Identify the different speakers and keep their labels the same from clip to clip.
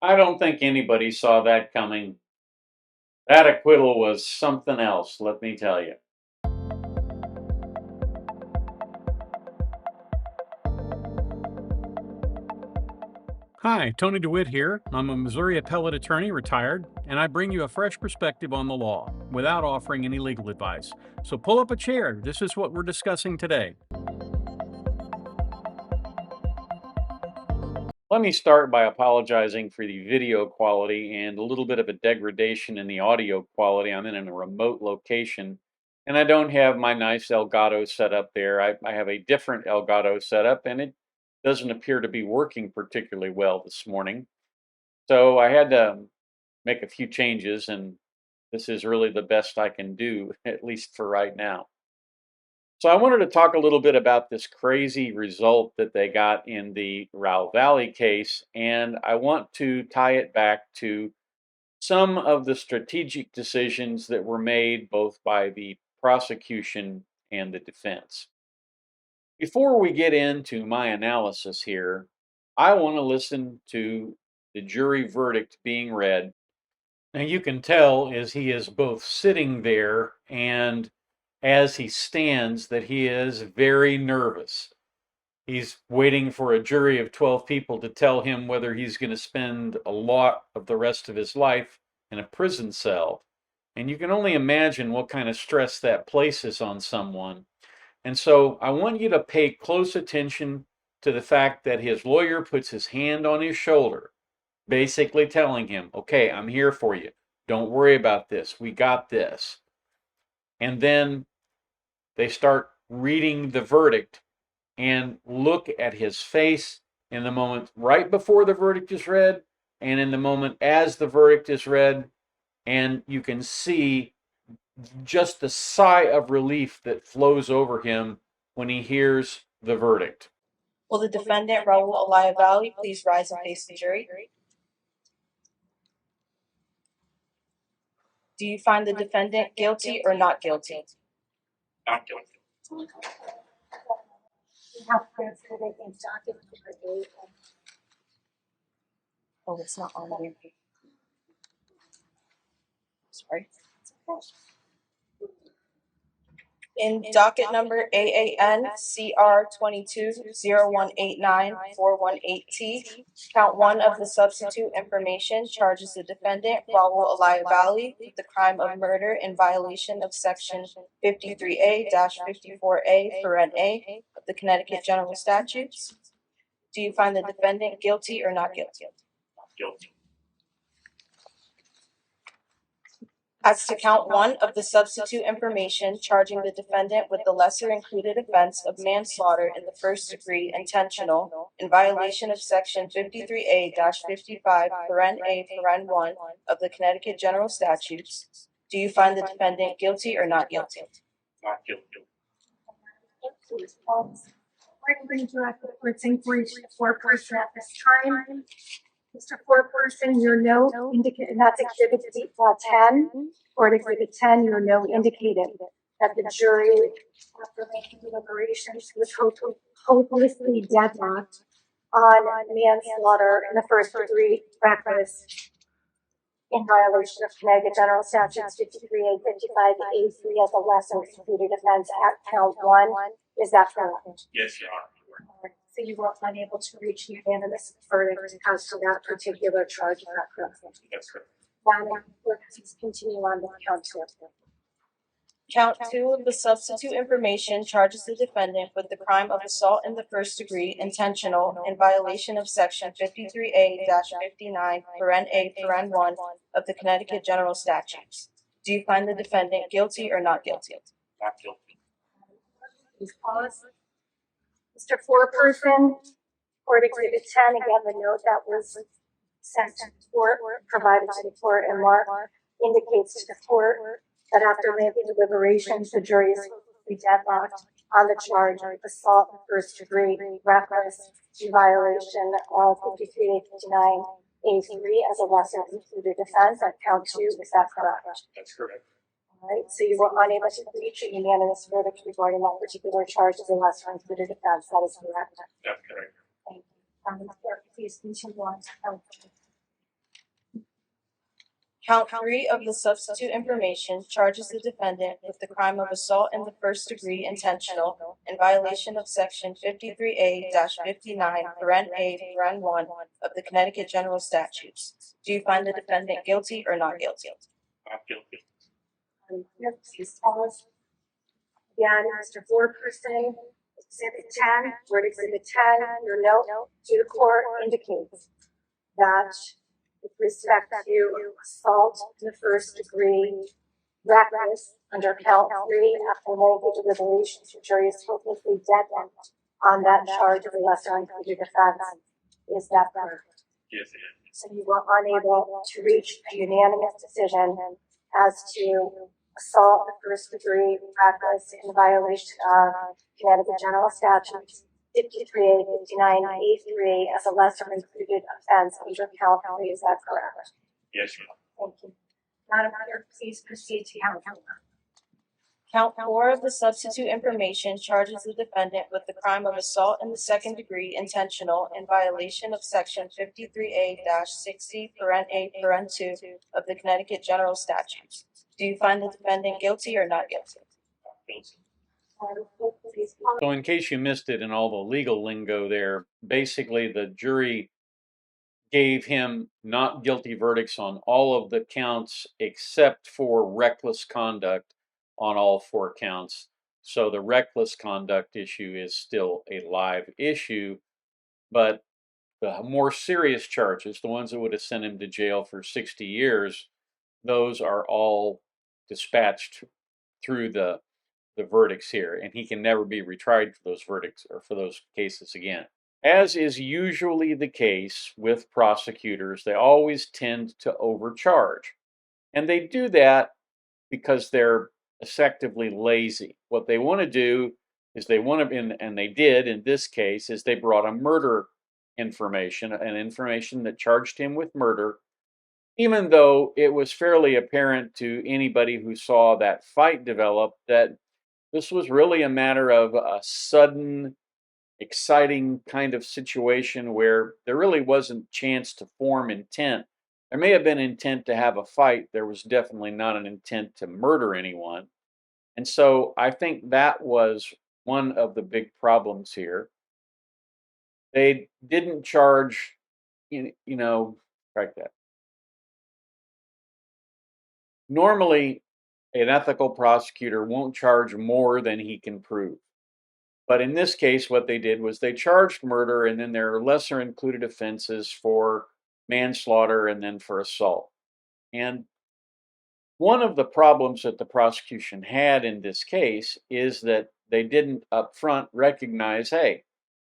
Speaker 1: I don't think anybody saw that coming. That acquittal was something else, let me tell you.
Speaker 2: Hi, Tony DeWitt here. I'm a Missouri appellate attorney, retired, and I bring you a fresh perspective on the law without offering any legal advice. So pull up a chair. This is what we're discussing today.
Speaker 1: Let me start by apologizing for the video quality and a little bit of a degradation in the audio quality. I'm in a remote location and I don't have my nice Elgato set up there. I have a different Elgato setup and it doesn't appear to be working particularly well this morning. So I had to make a few changes, and this is really the best I can do, at least for right now. So I wanted to talk a little bit about this crazy result that they got in the Raul Valle case, and I want to tie it back to some of the strategic decisions that were made both by the prosecution and the defense. Before we get into my analysis here, I want to listen to the jury verdict being read. Now you can tell as he is both sitting there and as he stands that he is very nervous. He's waiting for a jury of 12 people to tell him whether he's going to spend a lot of the rest of his life in a prison cell. And you can only imagine what kind of stress that places on someone. And so I want you to pay close attention to the fact that his lawyer puts his hand on his shoulder, basically telling him, okay, I'm here for you. Don't worry about this. We got this. And then they start reading the verdict and look at his face in the moment right before the verdict is read and in the moment as the verdict is read. And you can see just the sigh of relief that flows over him when he hears the verdict.
Speaker 3: Will the defendant, Raul Valle, please rise and face the jury? Do you find the defendant guilty or not guilty?
Speaker 4: Not guilty.
Speaker 3: Oh, it's not on here. Sorry. In docket number AAN CR 22-0189-418T, count 1 of the substitute information charges the defendant, Raul Valle, with the crime of murder in violation of section 53A-54A of the Connecticut General Statutes. Do you find the defendant guilty or not guilty?
Speaker 4: Not guilty.
Speaker 3: As to count 1 of the substitute information charging the defendant with the lesser included offense of manslaughter in the first degree intentional in violation of section 53A-55 of the Connecticut General Statutes, do you find the defendant guilty or not guilty?
Speaker 4: Not guilty.
Speaker 5: We're going to direct the court's inquiry to the foreperson at this time. Mr. Foreperson, your note indicated, and that's exhibit 10, or exhibit 10, your note indicated that the jury, after making deliberations, was hopelessly deadlocked on manslaughter in the first degree reckless in violation of Connecticut General Statutes 53A, 55A3 as a lesser included offense at count 1. Is that correct?
Speaker 4: Yes, Your Honor.
Speaker 5: So you were unable to reach unanimous verdict as to that particular charge. Is that correct?
Speaker 4: That's correct.
Speaker 5: Please continue on with count 2.
Speaker 3: Count 2 of the substitute information charges the defendant with the crime of assault in the first degree intentional in violation of section 53A-59 of the Connecticut General Statutes. Do you find the defendant guilty or not guilty?
Speaker 4: Not guilty.
Speaker 5: Please pause. Mr. Foreperson, court exhibit 10, again, the note that was sent to the court, provided to the court, and Mark indicates to the court that after lengthy deliberations, the jury is deadlocked on the charge of assault in first degree reckless in violation of 53A-59A3 as a lesser included offense at count 2. Is that correct?
Speaker 4: That's correct.
Speaker 5: All right, so you were unable to reach a unanimous verdict regarding that particular charge as a lesser included offense. That is correct.
Speaker 4: That's correct.
Speaker 5: Thank you. Clerk, please continue on to count 2.
Speaker 3: Count 3 of the substitute information charges the defendant with the crime of assault in the first degree intentional in violation of section 53A-59, paren A, paren 1 of the Connecticut General Statutes. Do you find the defendant guilty or not guilty?
Speaker 4: Not guilty.
Speaker 5: Please pause. Again, Mr. Foreperson, Exhibit 10, word Exhibit 10, your note to the court indicates that with respect to assault in the first degree, reckless under count 3 after multiple deliberations, the jury is hopelessly dead on that charge of a lesser included offense. Is that correct?
Speaker 4: Yes, it is.
Speaker 5: So you were unable to reach a unanimous decision as to assault in the first degree, reckless in violation of Connecticut General Statutes 53A, 59A3 as a lesser included offense under count 3. Is that correct?
Speaker 4: Yes, Your Honor.
Speaker 5: Thank you. Madam Clerk, please proceed to count 4.
Speaker 3: Count 4 of the substitute information charges the defendant with the crime of assault in the second degree intentional in violation of section 53A-60, paren A, paren 2 of the Connecticut General Statutes. Do you find the defendant guilty or not guilty?
Speaker 4: Not guilty.
Speaker 5: Madam Clerk, please pause.
Speaker 1: So in case you missed it in all the legal lingo there, basically the jury gave him not guilty verdicts on all of the counts except for reckless conduct on all 4 counts. So the reckless conduct issue is still a live issue, but the more serious charges, the ones that would have sent him to jail for 60 years, those are all dispatched through the verdicts here, and he can never be retried for those verdicts or for those cases again. As is usually the case with prosecutors, they always tend to overcharge. And they do that because they're effectively lazy. What they want to do is they want to, and they did in this case, is they brought a murder information, an information that charged him with murder, even though it was fairly apparent to anybody who saw that fight develop that this was really a matter of a sudden, exciting kind of situation where there really wasn't chance to form intent. There may have been intent to have a fight. There was definitely not an intent to murder anyone. And so I think that was one of the big problems here. They didn't charge, like that. Normally, an ethical prosecutor won't charge more than he can prove. But in this case, what they did was they charged murder, and then there are lesser included offenses for manslaughter and then for assault. And one of the problems that the prosecution had in this case is that they didn't up front recognize, hey,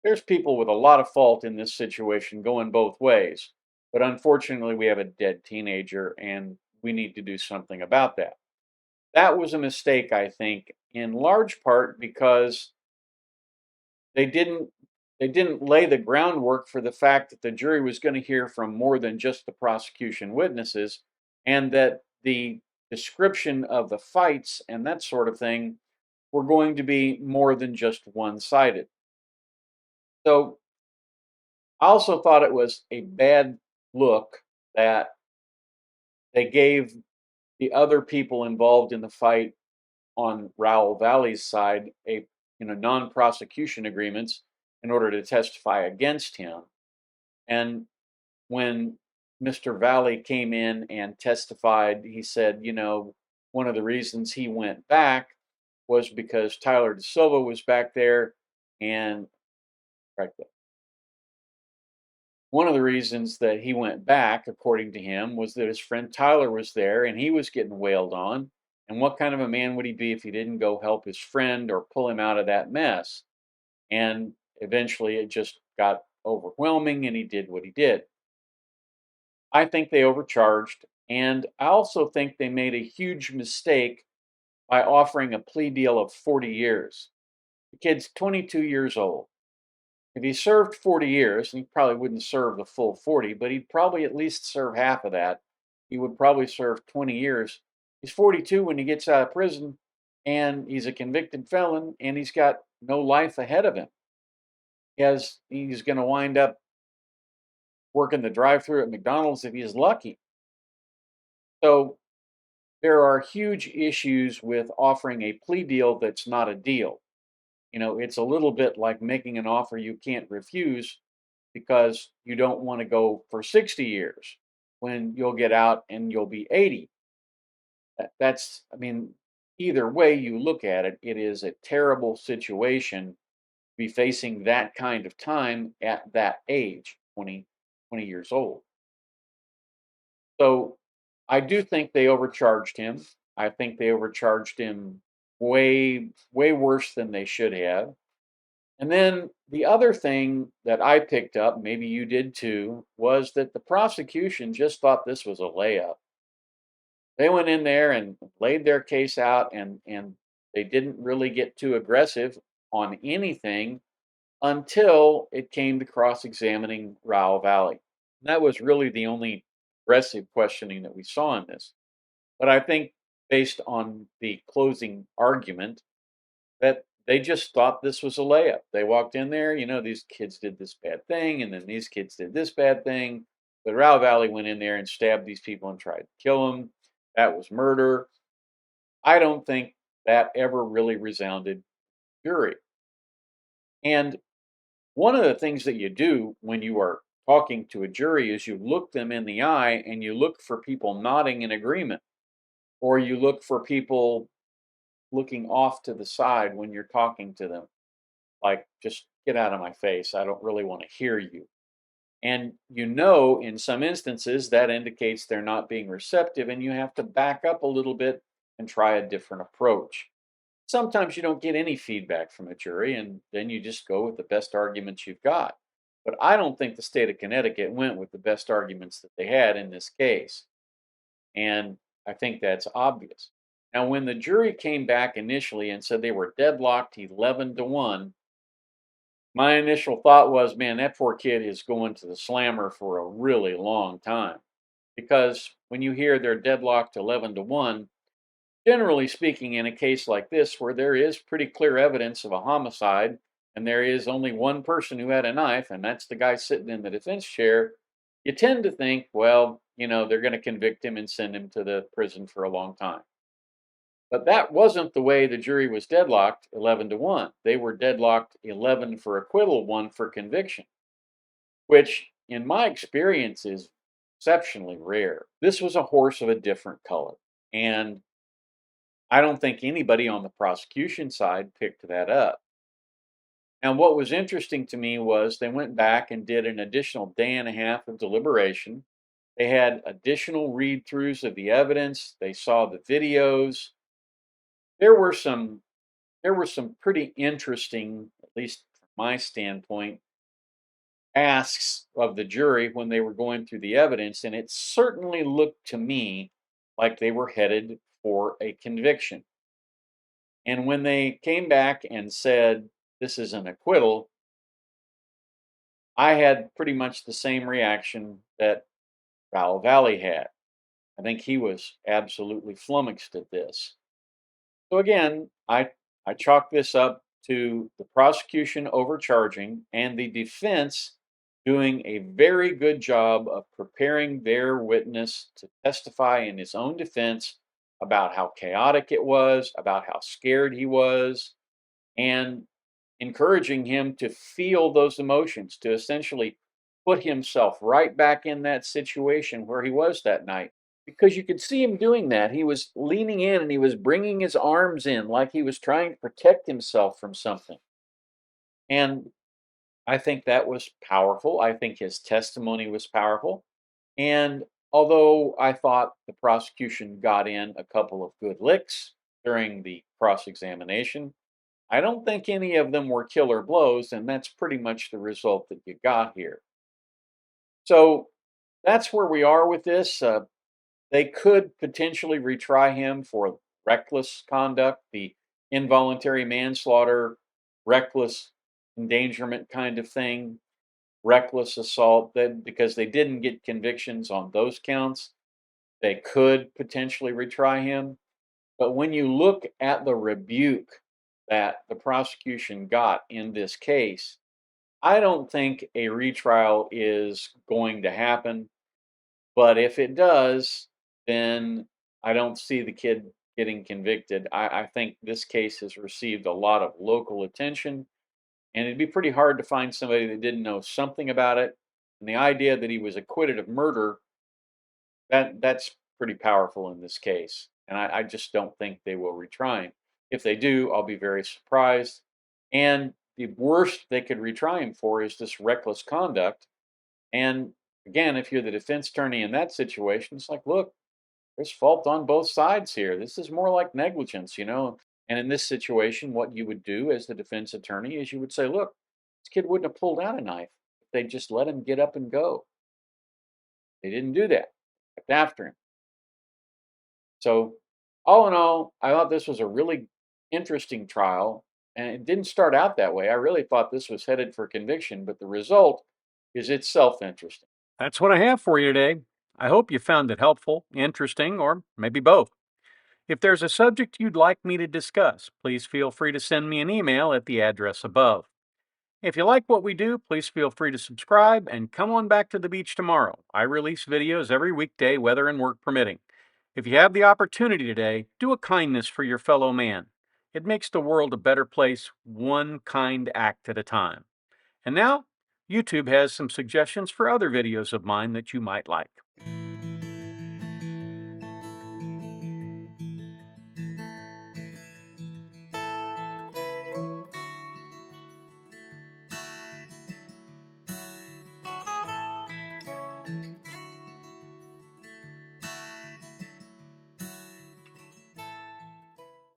Speaker 1: there's people with a lot of fault in this situation going both ways. But unfortunately, we have a dead teenager, and we need to do something about that. That was a mistake, I think, in large part because they didn't lay the groundwork for the fact that the jury was going to hear from more than just the prosecution witnesses, and that the description of the fights and that sort of thing were going to be more than just one-sided. So I also thought it was a bad look that they gave the other people involved in the fight on Raul Valle's side non-prosecution agreements in order to testify against him. And when Mr. Valle came in and testified, he said, one of the reasons he went back was because Tyler De Silva was back there, and one of the reasons that he went back, according to him, was that his friend Tyler was there and he was getting wailed on. And what kind of a man would he be if he didn't go help his friend or pull him out of that mess? And eventually it just got overwhelming and he did what he did. I think they overcharged, and I also think they made a huge mistake by offering a plea deal of 40 years. The kid's 22 years old. If he served 40 years, and he probably wouldn't serve the full 40, but he'd probably at least serve half of that. He would probably serve 20 years. He's 42 when he gets out of prison, and he's a convicted felon, and he's got no life ahead of him. He's going to wind up working the drive-thru at McDonald's if he's lucky. So there are huge issues with offering a plea deal that's not a deal. It's a little bit like making an offer you can't refuse because you don't want to go for 60 years when you'll get out and you'll be 80. I mean, either way you look at it, it is a terrible situation to be facing that kind of time at that age, 20 years old. So I do think they overcharged him. I think they overcharged him way, way worse than they should have. And then the other thing that I picked up, maybe you did too, was that the prosecution just thought this was a layup. They went in there and laid their case out, and they didn't really get too aggressive on anything until it came to cross-examining Raul Valle. That was really the only aggressive questioning that we saw in this. But I think based on the closing argument, that they just thought this was a layup. They walked in there, these kids did this bad thing, and then these kids did this bad thing. But Raul Valle went in there and stabbed these people and tried to kill them. That was murder. I don't think that ever really resounded jury. And one of the things that you do when you are talking to a jury is you look them in the eye and you look for people nodding in agreement, or you look for people looking off to the side when you're talking to them, like, just get out of my face. I don't really want to hear you. And in some instances, that indicates they're not being receptive, and you have to back up a little bit and try a different approach. Sometimes you don't get any feedback from a jury, and then you just go with the best arguments you've got. But I don't think the state of Connecticut went with the best arguments that they had in this case. And I think that's obvious. Now, when the jury came back initially and said they were deadlocked 11-1, my initial thought was, man, that poor kid is going to the slammer for a really long time. Because when you hear they're deadlocked 11-1, generally speaking, in a case like this, where there is pretty clear evidence of a homicide, and there is only one person who had a knife, and that's the guy sitting in the defense chair, you tend to think, well, they're going to convict him and send him to the prison for a long time. But that wasn't the way the jury was deadlocked 11-1. They were deadlocked 11 for acquittal, 1 for conviction, which in my experience is exceptionally rare. This was a horse of a different color. And I don't think anybody on the prosecution side picked that up. And what was interesting to me was they went back and did an additional day and a half of deliberation. They had additional read throughs of the evidence. They saw the videos. There were some pretty interesting, at least from my standpoint, asks of the jury when they were going through the evidence, and it certainly looked to me like they were headed for a conviction. And when they came back and said this is an acquittal, I had pretty much the same reaction that Raul Valle had. I think he was absolutely flummoxed at this. So again, I chalk this up to the prosecution overcharging and the defense doing a very good job of preparing their witness to testify in his own defense about how chaotic it was, about how scared he was, and encouraging him to feel those emotions, to essentially put himself right back in that situation where he was that night. Because you could see him doing that. He was leaning in and he was bringing his arms in like he was trying to protect himself from something. And I think that was powerful. I think his testimony was powerful. And although I thought the prosecution got in a couple of good licks during the cross examination, I don't think any of them were killer blows, and that's pretty much the result that you got here. So that's where we are with this. They could potentially retry him for reckless conduct, the involuntary manslaughter, reckless endangerment kind of thing, reckless assault. That because they didn't get convictions on those counts, they could potentially retry him. But when you look at the rebuke that the prosecution got in this case, I don't think a retrial is going to happen. But if it does, then I don't see the kid getting convicted. I think this case has received a lot of local attention, and it'd be pretty hard to find somebody that didn't know something about it. And the idea that he was acquitted of murder, that's pretty powerful in this case. And I just don't think they will retry him. If they do, I'll be very surprised. And the worst they could retry him for is this reckless conduct. And again, if you're the defense attorney in that situation, it's like, look, there's fault on both sides here. This is more like negligence, you know. And in this situation, what you would do as the defense attorney is you would say, look, this kid wouldn't have pulled out a knife if they just let him get up and go. They didn't do that. They kept after him. So, all in all, I thought this was a really interesting trial, and it didn't start out that way. I really thought this was headed for conviction, but the result is itself interesting.
Speaker 2: That's what I have for you today. I hope you found it helpful, interesting, or maybe both. If there's a subject you'd like me to discuss, please feel free to send me an email at the address above. If you like what we do, please feel free to subscribe and come on back to the beach tomorrow. I release videos every weekday, weather and work permitting. If you have the opportunity today, do a kindness for your fellow man. It makes the world a better place, one kind act at a time. And now, YouTube has some suggestions for other videos of mine that you might like.